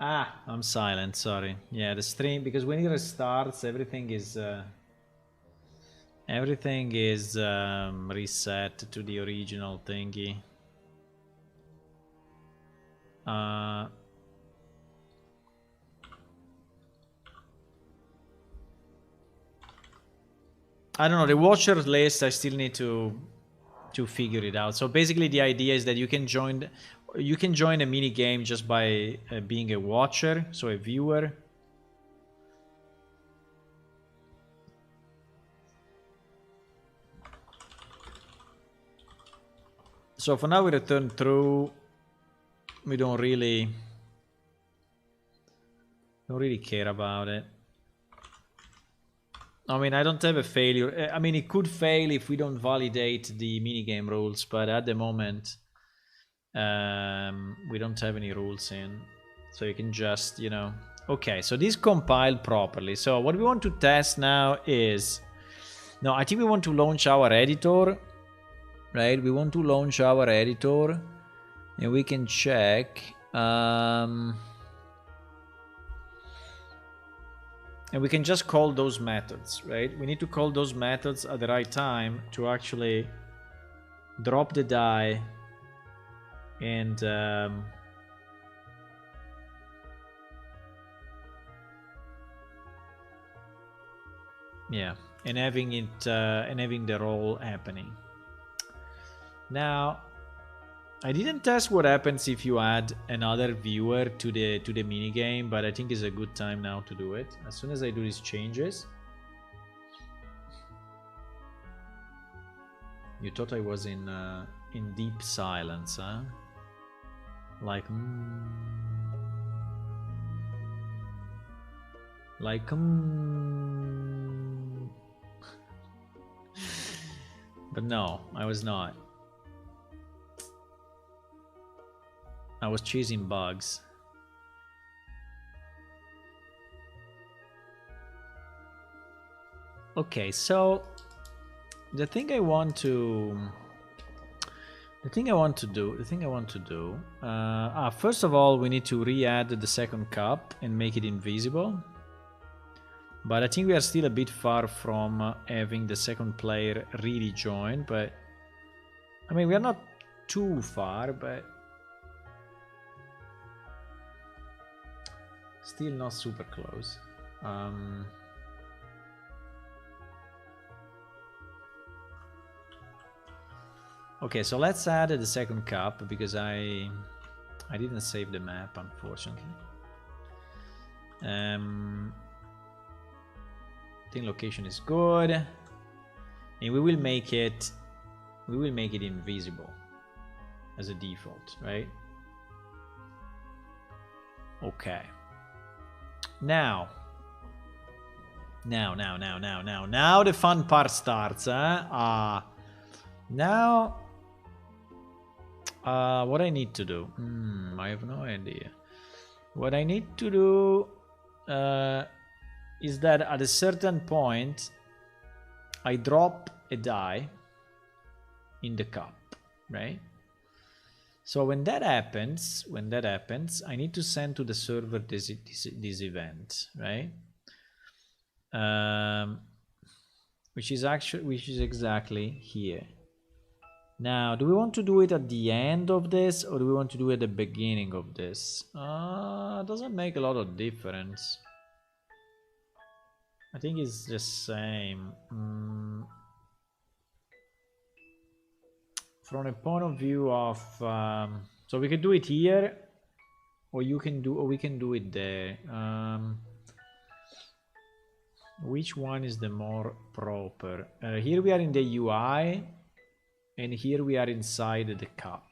Ah, I'm silent, sorry. Yeah, the stream, because when it restarts, everything is reset to the original thingy. I don't know, the watcher list, I still need to figure it out. So basically the idea is that you can join a mini game just by being a watcher, so a viewer. So for now we return through. We don't really care about it. I mean, I don't have a failure. I mean, it could fail if we don't validate the minigame rules, but at the moment, we don't have any rules in. So you can just, you know... Okay, so this compiled properly. So what we want to test now is... No, I think we want to launch our editor, right? We want to launch our editor, and we can check... and we can just call those methods, right? We need to call those methods at the right time to actually drop the die and yeah, and having it and having the roll happening. Now, I didn't test what happens if you add another viewer to the minigame, but I think it's a good time now to do it. As soon as I do these changes. You thought I was in deep silence, huh? Like, like, But no, I was not. I was chasing bugs. Okay, so the thing I want to do. First of all, we need to re-add the second cup and make it invisible. But I think we are still a bit far from having the second player really join. But I mean, we are not too far, but still not super close. Okay, so let's add the second cup because I didn't save the map, unfortunately. I think location is good, and we will make it invisible as a default, right? Okay. Now the fun part starts, huh? Now, what I need to do? I have no idea. What I need to do is that at a certain point, I drop a die in the cup, right? So when that happens, I need to send to the server this event, right? Which is exactly here. Now, do we want to do it at the end of this, or do we want to do it at the beginning of this? Doesn't make a lot of difference. I think it's the same. From a point of view of, so we can do it here, or we can do it there. Which one is the more proper? Here we are in the UI, and here we are inside the cup.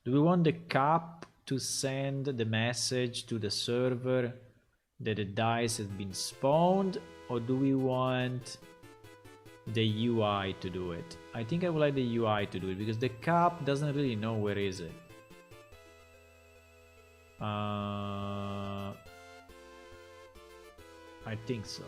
Do we want the cup to send the message to the server that the dice has been spawned, or do we want the UI to do it? I think I would like the UI to do it because the cup doesn't really know where is it. I think so.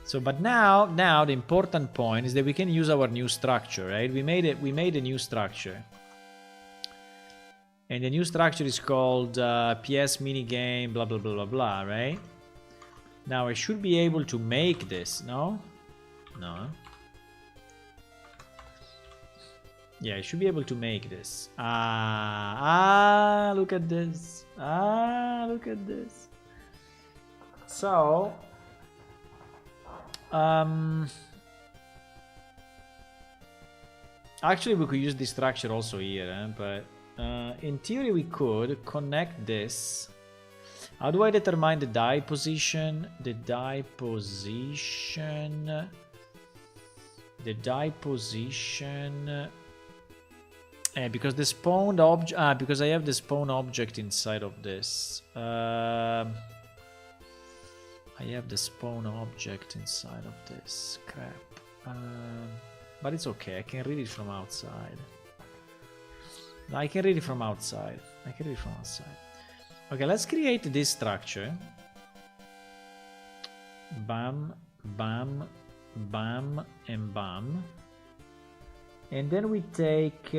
So, but now the important point is that we can use our new structure, right? We made a new structure. And the new structure is called PS minigame, blah, blah, blah, blah, blah, right? Now I should be able to make this, no? No. Yeah, I should be able to make this. Look at this. Look at this. So, actually we could use this structure also here, but in theory we could connect this. How do I determine the die position? The die position. Because the spawned object. Because I have the spawn object inside of this. I have the spawn object inside of this. Crap. But it's okay. I can read it from outside. I can read it from outside. Okay, let's create this structure. Bam, bam, bam, and bam. And then we take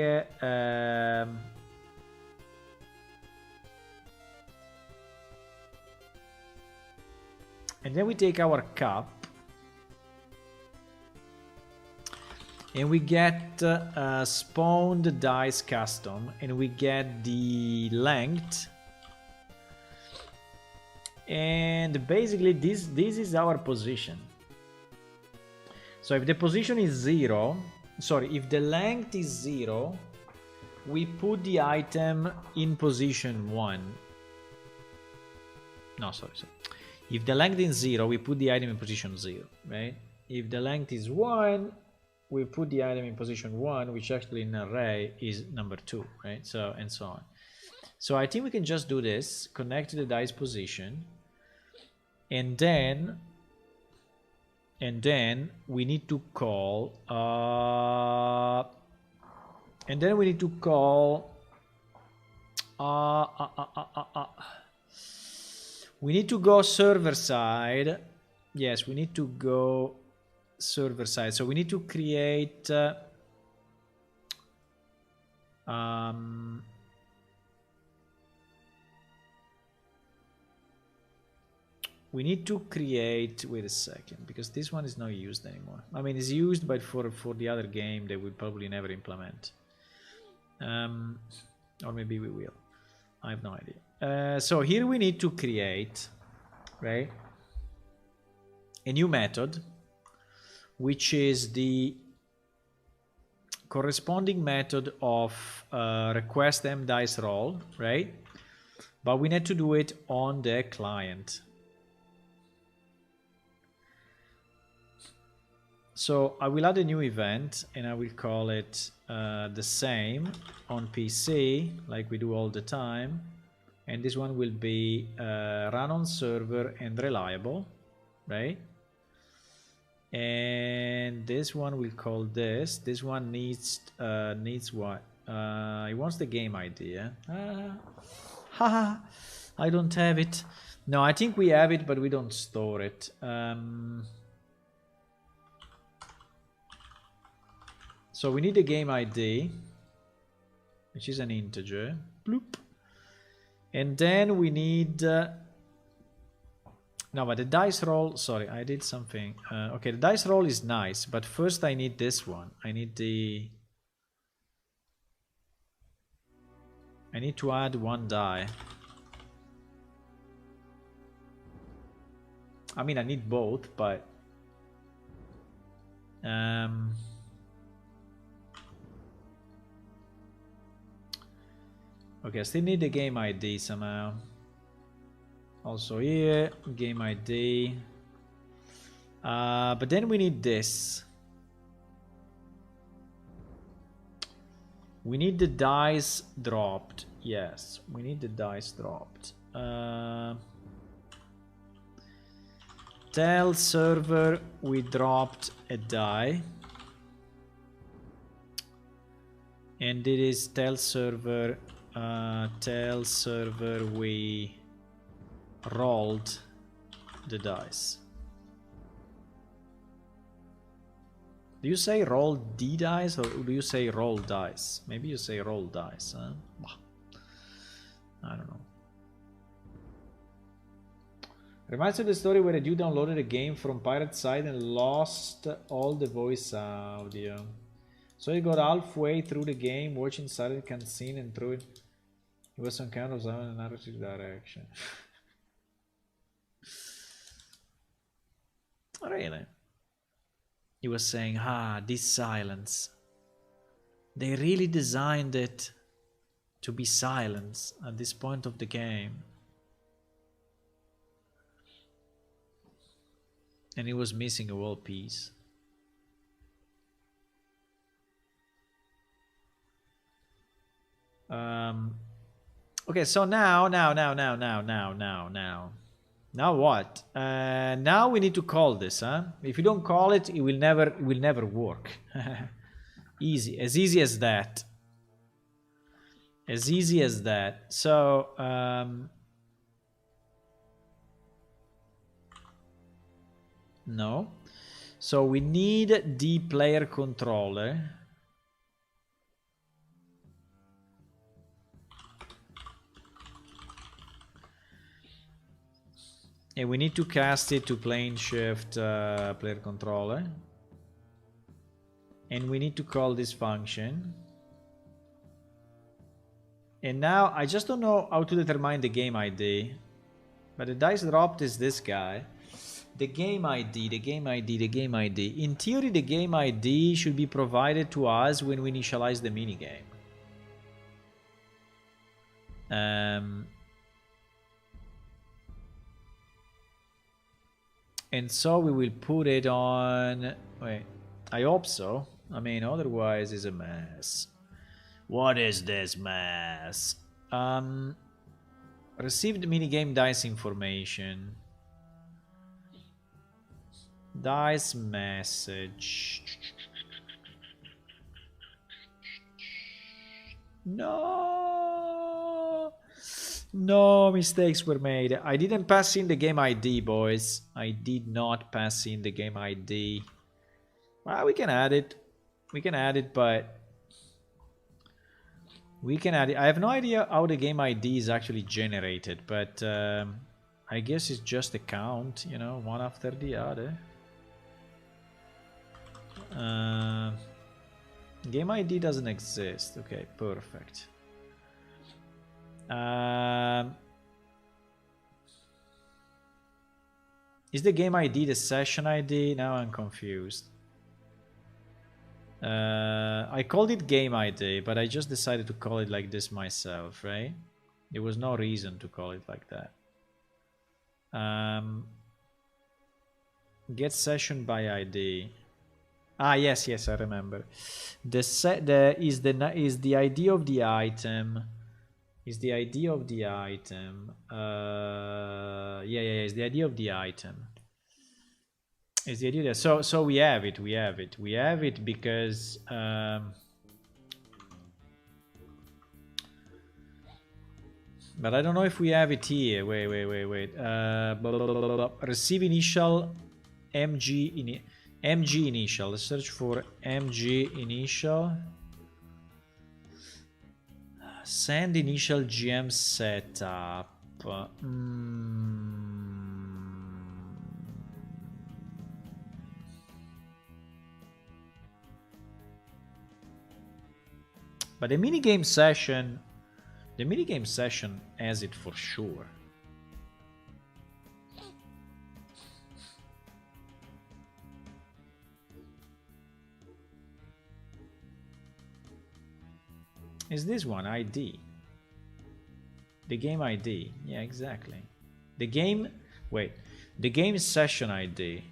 and then we take our cup and we get spawned dice custom, and we get the length, and basically this is our position. So if the position is 0, sorry, if the length is 0, we put the item in position 1. No, sorry. If the length is 0, we put the item in position 0, right? If the length is 1, we put the item in position 1, which actually in an array is number 2, right? So, and so on. So I think we can just do this, connect to the dice position, and then we need to call we need to go server side. Yes, we need to go server side. So we need to create wait a second, because this one is not used anymore. I mean, it's used, but for the other game they will probably never implement. Or maybe we will. I have no idea. So here we need to create, right, a new method, which is the corresponding method of request mdice roll, right? But we need to do it on the client. So I will add a new event, and I will call it the same on PC, like we do all the time. And this one will be run on server and reliable, right? And this one we'll call this. This one needs what? It wants the game ID. Haha, I don't have it. No, I think we have it, but we don't store it. So we need a game ID, which is an integer. Bloop. And then we need... no, but the dice roll... Sorry, I did something. Okay, the dice roll is nice, but first I need this one. I need to add one die. I mean, I need both, but... okay, I still need the game ID somehow. Also here, game ID. But then we need this. We need the dice dropped. Yes, we need the dice dropped. Tell server we dropped a die. And it is tell server we rolled the dice. Do you say roll D dice or do you say roll dice? Maybe you say roll dice, huh? I don't know. Reminds me of the story where a dude downloaded a game from pirate side and lost all the voice audio. So he got halfway through the game, watching silent cutscene and threw it. It was some kind of narrative direction. Really? He was saying, this silence. They really designed it to be silence at this point of the game. And he was missing a whole piece. Okay, so now what? Now we need to call this, huh? If you don't call it, it will never work. Easy as that. As easy as that. So no. So we need the player controller. And we need to cast it to plane shift player controller. And we need to call this function. And now I just don't know how to determine the game ID. But the dice dropped is this guy. The game ID. In theory, the game ID should be provided to us when we initialize the minigame. And so we will put it on... Wait, I hope so. I mean, otherwise it's a mess. What is this mess? Received minigame dice information. Dice message. No! No mistakes were made. I didn't pass in the game ID, boys. I did not pass in the game ID. Well, we can add it. We can add it, but... We can add it. I have no idea how the game ID is actually generated, but I guess it's just a count, you know, one after the other. Game ID doesn't exist. Okay, perfect. Is the game ID the session ID? Now I'm confused. I called it game ID, but I just decided to call it like this myself, right? There was no reason to call it like that. Get session by ID. Ah, yes, I remember. Is the ID of the item. Is the ID of the item. Is the ID of the item. Is the idea that so we have it because but I don't know if we have it here. Wait. Receive initial MG initial. Let's search for MG initial. Send initial GM setup. But the minigame session has it for sure. Is this one ID? The game ID. Yeah, exactly. The game session ID.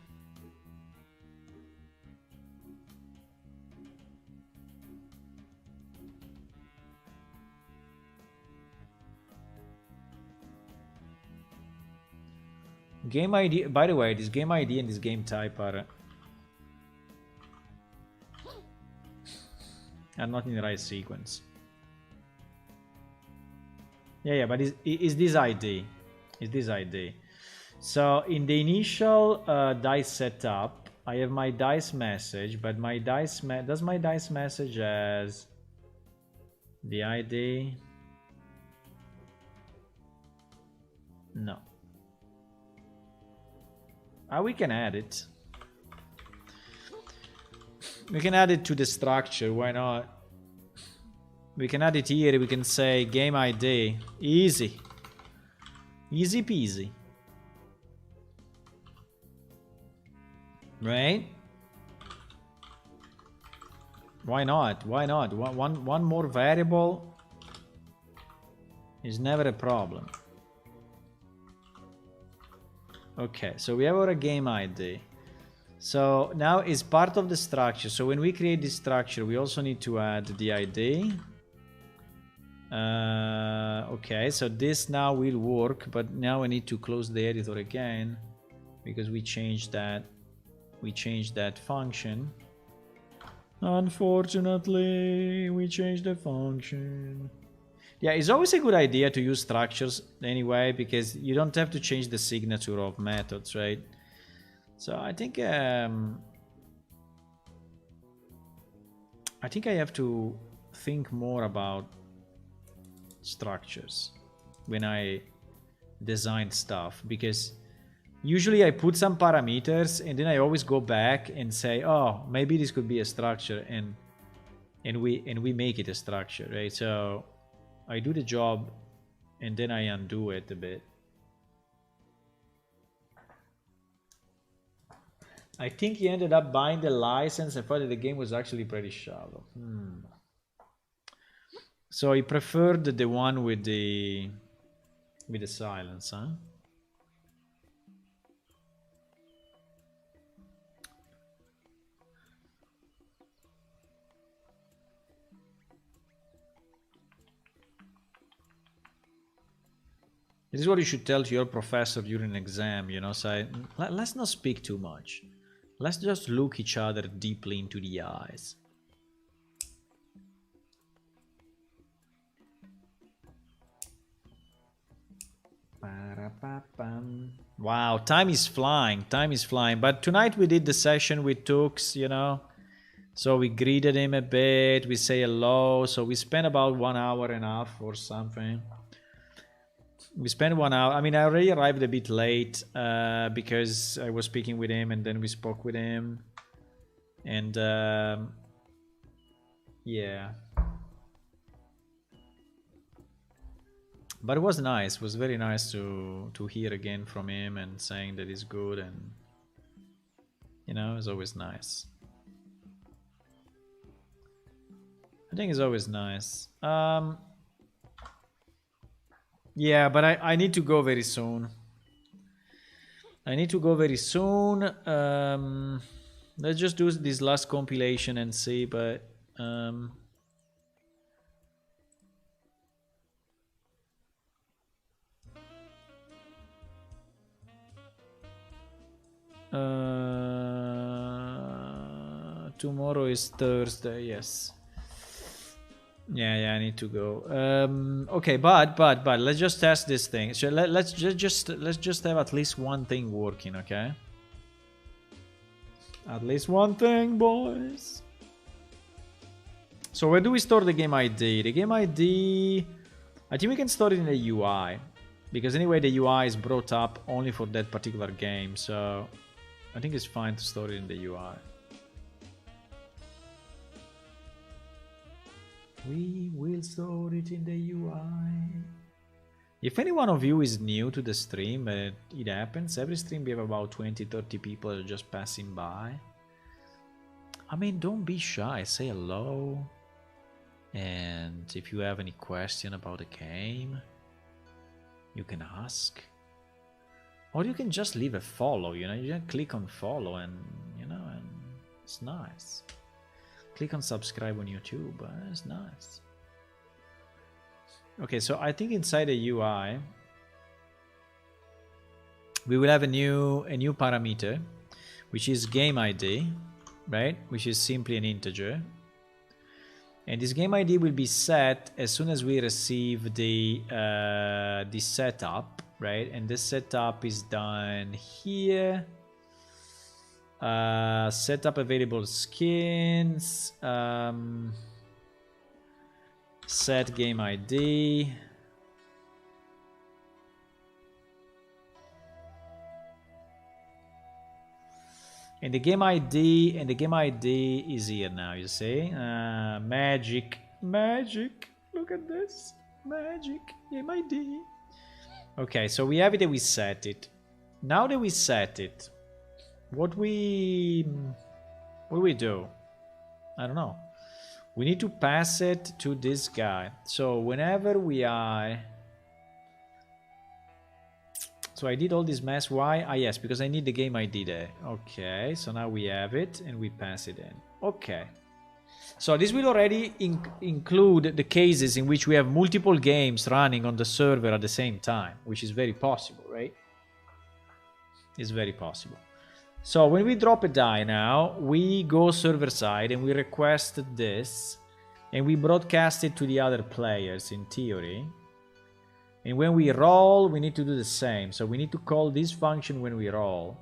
Game ID, by the way, this game ID and this game type are not in the right sequence. Yeah, but is this ID? Is this ID? So in the initial dice setup, I have my dice message, but my dice does my dice message as the ID? No. We can add it. We can add it to the structure, why not? We can add it here, we can say game ID. Easy. Easy peasy. Right? Why not? Why not? One more variable is never a problem. Okay, so we have our game ID. So now it's part of the structure. So when we create this structure, we also need to add the ID. Okay, so this now will work, but now I need to close the editor again because we changed that. We changed that function. Unfortunately, we changed the function. Yeah, it's always a good idea to use structures anyway, because you don't have to change the signature of methods, right? So I think I have to think more about structures when I design stuff, because usually I put some parameters and then I always go back and say, oh, maybe this could be a structure, and we make it a structure, right? So I do the job and then I undo it a bit. I think he ended up buying the license and thought that the game was actually pretty shallow. So he preferred the one with the silence, huh? This is what you should tell to your professor during an exam, you know, say, let's not speak too much. Let's just look each other deeply into the eyes. Wow, time is flying, But tonight we did the session with Tux, you know. So we greeted him a bit, we say hello. So we spent about 1 hour and a half or something. We spent 1 hour. I mean, I already arrived a bit late because I was speaking with him and then we spoke with him. And yeah. But it was nice. It was very nice to hear again from him and saying that he's good, and you know, it's always nice. I think it's always nice. Yeah, but I need to go very soon. Let's just do this last compilation and see, but tomorrow is Thursday, yes. Yeah, I need to go. Okay, but let's just test this thing. So let's just have at least one thing working, okay? At least one thing, boys. So where do we store the game ID? The game ID, I think we can store it in the UI, because anyway the UI is brought up only for that particular game, so I think it's fine to store it in the UI. We will store it in the UI. If any one of you is new to the stream, it happens. Every stream we have about 20-30 people just passing by. I mean, don't be shy, say hello. And if you have any question about the game, you can ask. Or you can just leave a follow, you know, you just click on follow and, you know, and it's nice. Click on subscribe on YouTube, it's nice. Okay, so I think inside the UI, we will have a new parameter, which is game ID, right? Which is simply an integer. And this game ID will be set as soon as we receive the setup, right? And this setup is done here. Set up available skins. Set game ID. And the game ID is here now, you see? Magic. Look at this. Magic. Game ID. Okay, so we have it and we set it. Now that we set it, what we do? I don't know. We need to pass it to this guy. So whenever we are... So I did all this mess. Why? Ah, yes, because I need the game ID there. Okay, so now we have it and we pass it in. Okay. So this will already include the cases in which we have multiple games running on the server at the same time, which is very possible, right? It's very possible. So when we drop a die now, we go server side and we request this and we broadcast it to the other players in theory. And when we roll, we need to do the same. So we need to call this function when we roll.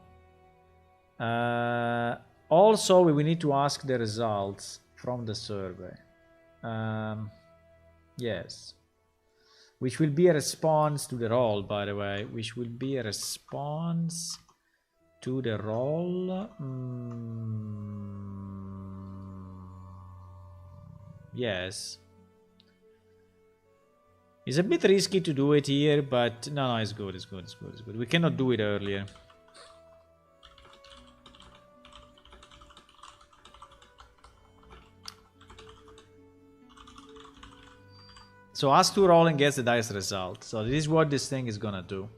Also, we need to ask the results from the server. Yes. Which will be a response to the roll, by the way. Which will be a response to the roll. Yes. It's a bit risky to do it here, but no, it's good, it's good. We cannot do it earlier. So ask to roll and gets the dice result. So this is what this thing is gonna do.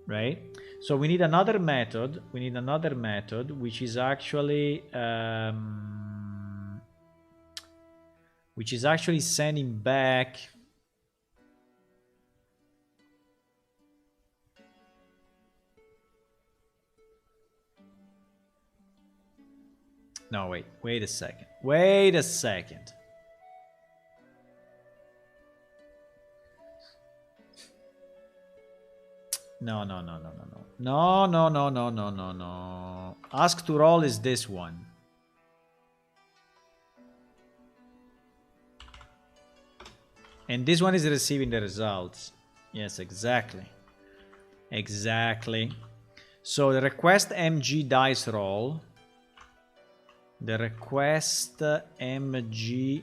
Right? So we need another method. Which is actually sending back no, wait a second. No. Ask to roll is this one. And this one is receiving the results. Yes, exactly. So the request MG dice roll. The request MG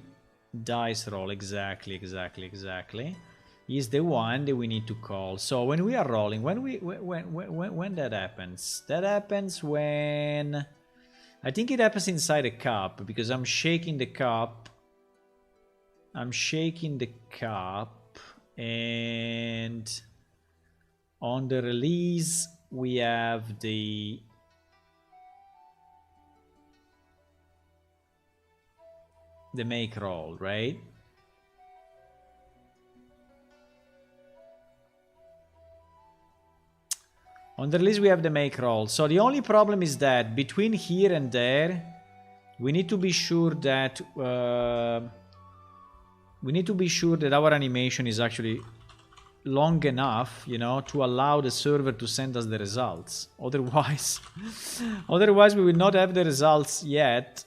dice roll. Exactly. Is the one that we need to call. So when we are rolling, when that happens? That happens when... I think it happens inside a cup, because I'm shaking the cup. And on the release we have the make roll, right? On the release we have the make roll. So the only problem is that between here and there we need to be sure that our animation is actually long enough, you know, to allow the server to send us the results. Otherwise we will not have the results yet.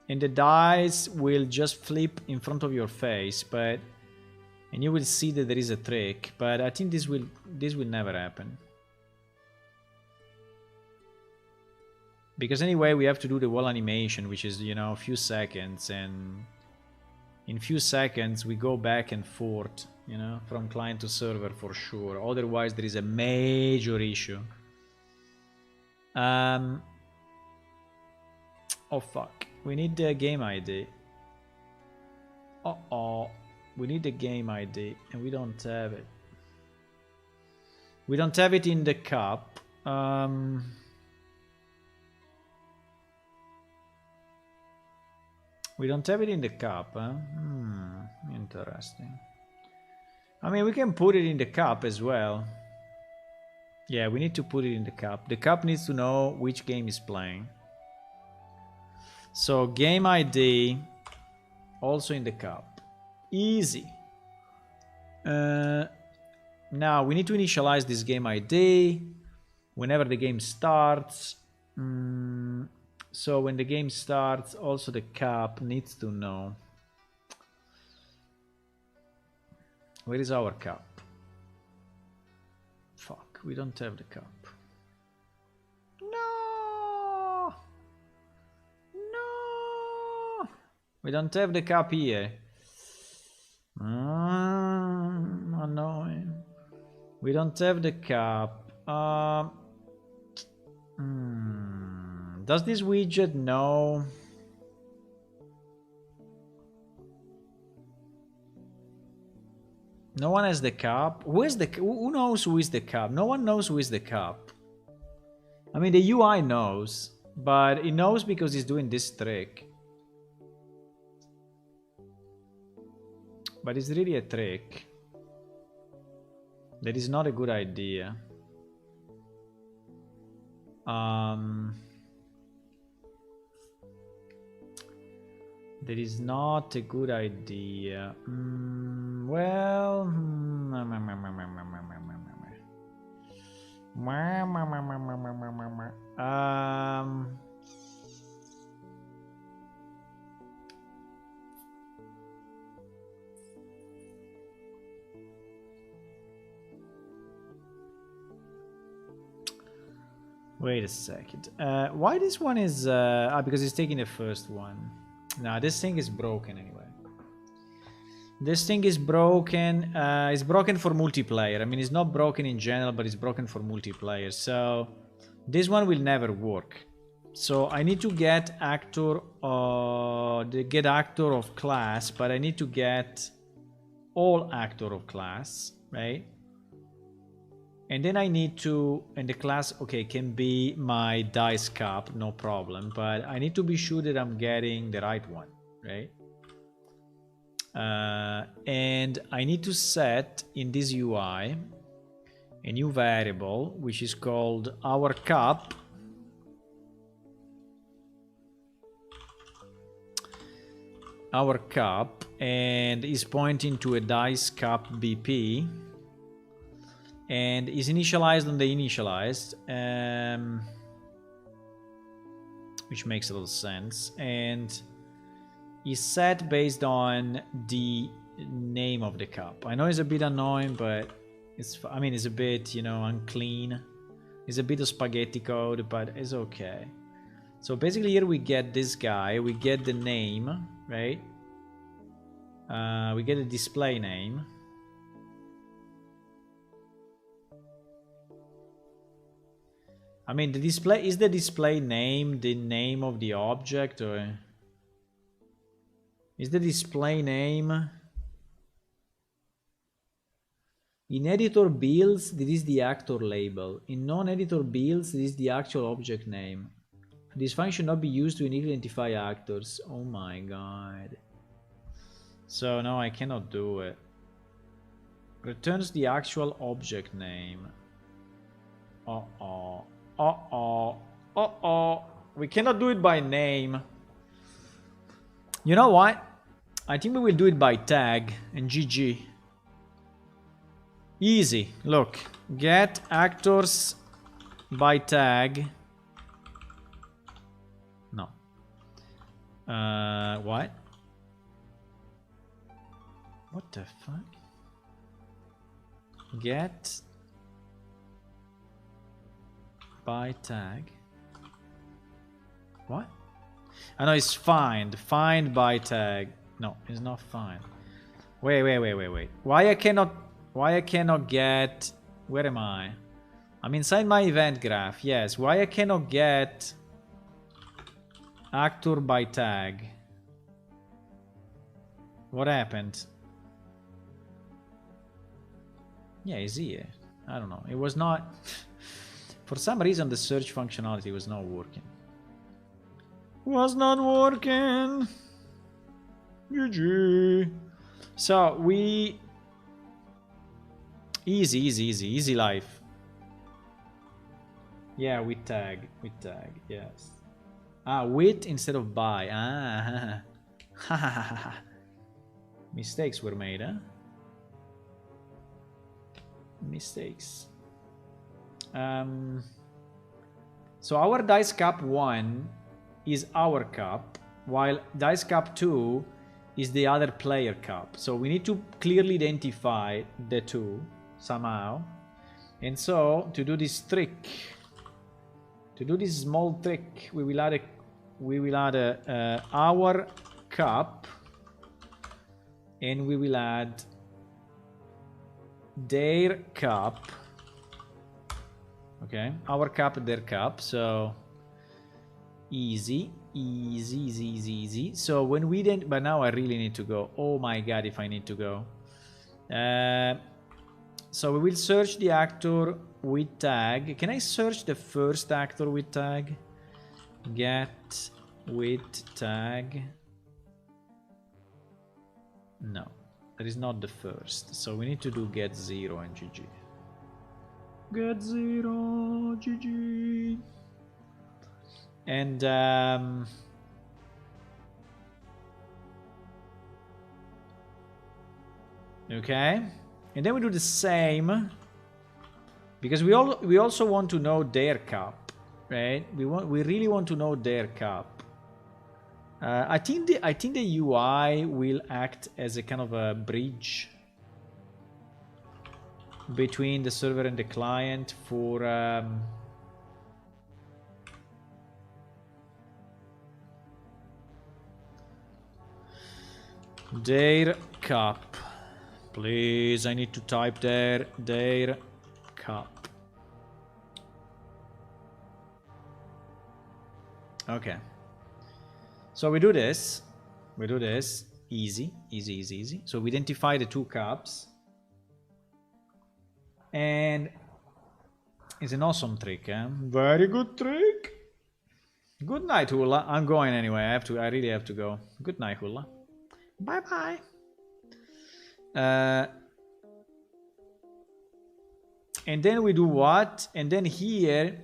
And the dice will just flip in front of your face, and you will see that there is a trick, but I think this will never happen. Because anyway, we have to do the wall animation, which is, you know, a few seconds, and in few seconds we go back and forth, you know, from client to server for sure. Otherwise there is a major issue. Oh fuck, we need the game ID. We need the game ID and we don't have it. We don't have it in the cup. We don't have it in the cup, huh? Interesting. I mean, we can put it in the cup as well. Yeah, we need to put it in the cup. The cup needs to know which game is playing. So game ID also in the cup. Easy. Now we need to initialize this game ID whenever the game starts. So when the game starts, also the cap needs to know. Where is our cap? Fuck, we don't have the cap. No! No! We don't have the cap here. Annoying. We don't have the cap. Does this widget know? No one has the cap. Who knows who is the cap? No one knows who is the cap. I mean, the UI knows, but it knows because it's doing this trick. But it's really a trick. That is not a good idea. That is not a good idea. Well... Wait a second. Why this one is... because it's taking the first one. Nah, this thing is broken anyway. This thing is broken. It's broken for multiplayer. I mean, it's not broken in general, but it's broken for multiplayer. So this one will never work. So I need to get actor, get actor of class, but I need to get all actor of class, right? And then I need to, and the class, okay, can be my dice cap, no problem. But I need to be sure that I'm getting the right one, right? And I need to set in this UI a new variable, which is called our cap. Our cap, and is pointing to a dice cap BP. And is initialized on the initialized, which makes a little sense, and is set based on the name of the cup. I know it's a bit annoying, but it's, I mean, it's a bit, you know, unclean. It's a bit of spaghetti code, but it's okay. So basically here we get this guy, we get the name, right? We get a display name. I mean, the display, is the display name the name of the object, or is the display name in editor builds? This is the actor label. In non-editor builds, this is the actual object name. This function should not be used to identify actors. Oh my god. So no, I cannot do it. Returns the actual object name. Uh-oh. Uh-oh. Uh-oh. We cannot do it by name. You know what? I think we will do it by tag and GG. Easy. Look. Get actors by tag. No. What? What the fuck? Get by tag. What? I know it's find. Find by tag. No, it's not find. Wait. Why I cannot get... Where am I? I'm inside my event graph. Yes. Why I cannot get actor by tag? What happened? Yeah, it's here. I don't know. It was not... For some reason, the search functionality was not working. Was not working. GG. So we... Easy life. Yeah, with tag. Yes. Ah, with instead of by. Ah. Mistakes were made, huh? mistakes. So our dice cup 1 is our cup, while dice cup 2 is the other player cup. So we need to clearly identify the two somehow. And so to do this trick, to do this small trick, we will add our cup, and we will add their cup. Okay, our cup, their cup. So easy. So when we then, but now I really need to go. Oh my god, if I need to go. So we will search the actor with tag. Can I search the first actor with tag? Get with tag. No, that is not the first. So we need to do get 0 and GG. Get 0, GG. And okay, and then we do the same, because we also want to know their cup, right? We really want to know their cup. I think the UI will act as a kind of a bridge between the server and the client for their cup. Please, I need to type their cup. Okay. So we do this. Easy. So we identify the two cups. And it's an awesome trick, eh? Very good trick. Good night, Hula. I'm going anyway. I really have to go. Good night, Hula. Bye bye. And then we do what? And then here,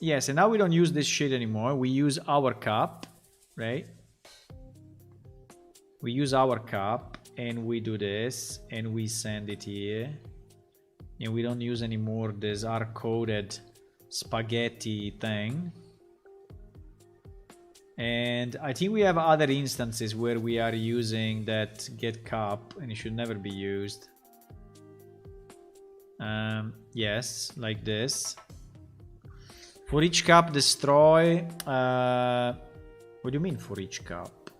yes, and now we don't use this shit anymore. We use our cup, right? We use our cup, and we do this, and we send it here. And we don't use anymore this hard-coded spaghetti thing. And I think we have other instances where we are using that get cup, and it should never be used. Yes, like this. For each cup, destroy. What do you mean for each cup?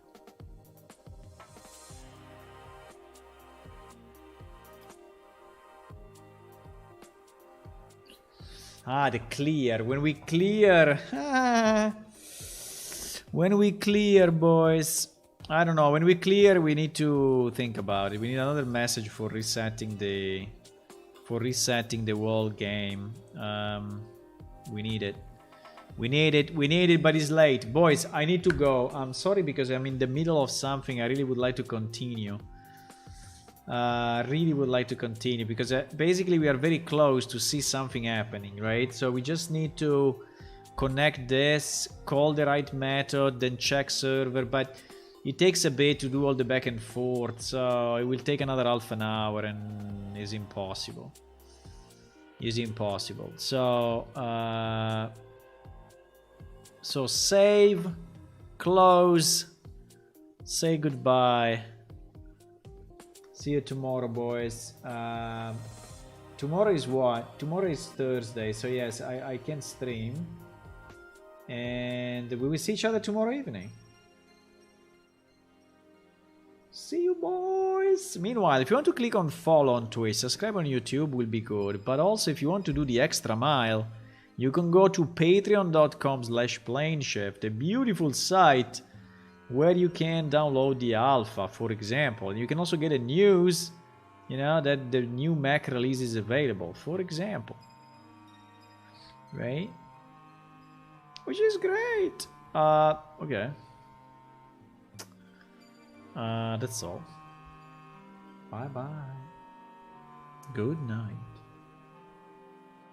Ah, the clear. When we clear. When we clear, boys. I don't know. When we clear, we need to think about it. We need another message for resetting the whole game. We need it. We need it, but it's late. Boys, I need to go. I'm sorry because I'm in the middle of something. I really would like to continue. Because basically we are very close to see something happening, right? So we just need to connect this, call the right method, then check server, but it takes a bit to do all the back and forth, so it will take another half an hour and it's impossible. So save, close, say goodbye. See you tomorrow, boys. Tomorrow is what? Tomorrow is Thursday, so yes, I can stream. And we will see each other tomorrow evening. See you, boys. Meanwhile, if you want to click on follow on Twitch, subscribe on YouTube will be good. But also, if you want to do the extra mile, you can go to patreon.com/planeshift, a beautiful site where you can download the alpha, for example. You can also get a news, you know, that the new Mac release is available, for example. Right? Which is great. Okay. That's all. Bye bye. Good night.